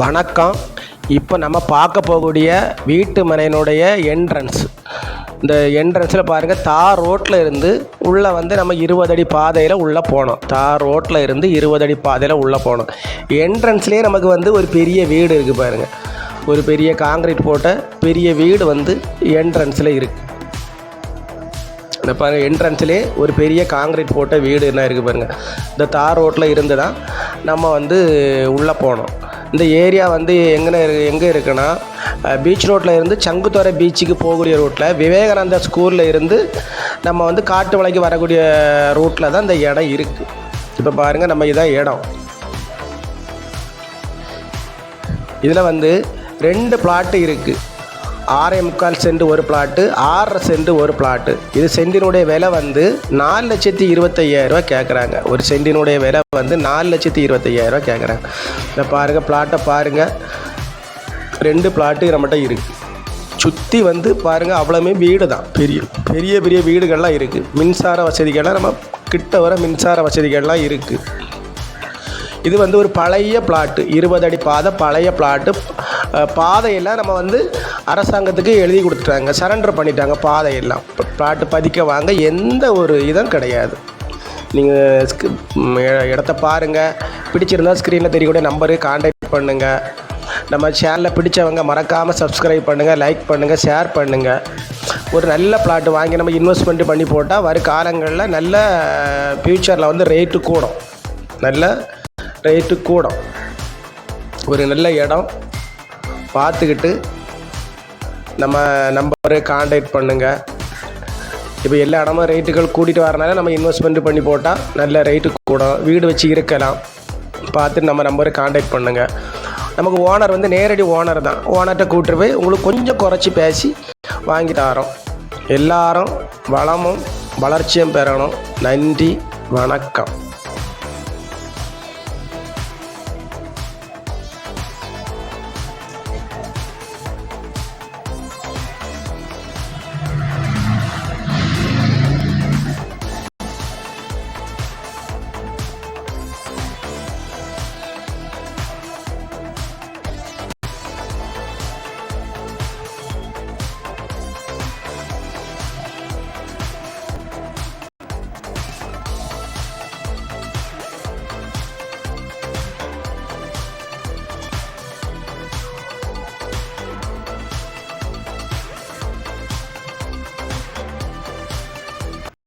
வணக்கம். இப்போ நம்ம பார்க்க போகக்கூடிய வீட்டு மனையினுடைய என்ட்ரன்ஸ். இந்த என்ட்ரன்ஸில் பாருங்கள், தார் ரோட்டில் இருந்து உள்ளே வந்து நம்ம 20 அடி பாதையில் உள்ளே போனோம். தார் ரோட்டில் இருந்து 20 அடி பாதையில் உள்ளே போனோம். என்ட்ரன்ஸ்லேயே நமக்கு வந்து ஒரு பெரிய வீடு இருக்குது பாருங்கள். ஒரு பெரிய காங்கிரீட் போட்ட பெரிய வீடு வந்து என்ட்ரன்ஸில் இருக்குது. இந்த பாருங்கள், என்ட்ரன்ஸ்லேயே ஒரு பெரிய காங்கிரீட் போட்ட வீடு என்ன இருக்குது பாருங்கள். இந்த தார் ரோட்டில் இருந்து தான் நம்ம வந்து உள்ளே போனோம். இந்த ஏரியா வந்து எங்கே இருக்குன்னா, பீச் ரோட்டில் இருந்து சங்குத்துறை பீச்சுக்கு போகக்கூடிய ரூட்டில், விவேகானந்தா ஸ்கூலில் இருந்து நம்ம வந்து காட்டுமலைக்கு வரக்கூடிய ரூட்டில் தான் இந்த இடம் இருக்குது. இப்போ பாருங்கள், நம்ம இதான் இடம். இதில் வந்து 2 பிளாட்டு இருக்குது. 6.25 சென்ட் ஒரு பிளாட்டு, 6.5 சென்ட் ஒரு பிளாட்டு. இது சென்டினுடைய விலை வந்து 4,25,000 கேட்குறாங்க. ஒரு சென்டினுடைய விலை வந்து 4,25,000 கேட்குறாங்க. இதை பாருங்கள், பிளாட்டை பாருங்கள். 2 பிளாட்டு நம்மகிட்ட இருக்குது. சுற்றி வந்து பாருங்கள், அவ்வளோமே வீடு தான். பெரிய பெரிய வீடுகள்லாம் இருக்குது. மின்சார வசதிகள்லாம் நம்ம கிட்ட வர மின்சார வசதிகள்லாம் இருக்குது. இது வந்து ஒரு பழைய பிளாட்டு, 20 அடி பாதை, பழைய பிளாட்டு. பாதையெல்லாம் நம்ம வந்து அரசாங்கத்துக்கு எழுதி கொடுத்துட்டாங்க, சரண்டர் பண்ணிட்டாங்க. பாதையெல்லாம் பிளாட்டு பதிக்க வாங்க எந்த ஒரு இதுவும் கிடையாது. நீங்கள் இடத்த பாருங்கள். பிடிச்சிருந்தால் ஸ்க்ரீனில் தெரியக்கூடிய நம்பருக்கு கான்டாக்ட் பண்ணுங்கள். நம்ம சேனலில் பிடிச்சவங்க மறக்காமல் சப்ஸ்கிரைப் பண்ணுங்கள், லைக் பண்ணுங்கள், ஷேர் பண்ணுங்கள். ஒரு நல்ல பிளாட்டு வாங்கி நம்ம இன்வெஸ்ட்மெண்ட் பண்ணி போட்டால் வரும் காலங்களில் நல்ல ஃப்யூச்சரில் வந்து ரேட்டு கூடும். நல்ல ரேட்டு கூடும். ஒரு நல்ல இடம் பார்த்துக்கிட்டு நம்ம நம்பரை கான்டாக்ட் பண்ணுங்கள். இப்போ எல்லா இடமும் ரேட்டுகள் கூட்டிகிட்டு வரனால நம்ம இன்வெஸ்ட்மெண்ட் பண்ணி போட்டால் நல்ல ரேட்டு கூடும். வீடு வச்சு இருக்கலாம். பார்த்துட்டு நம்ம நம்பரை கான்டாக்ட் பண்ணுங்கள். நமக்கு ஓனர் வந்து நேரடி ஓனர் தான். ஓனர்கிட்ட கூப்பிட்டு போய் உங்களுக்கு கொஞ்சம் குறைச்சி பேசி வாங்கி தரோம். எல்லாரும் வளமும் வளர்ச்சியும் பெறணும். நன்றி, வணக்கம்.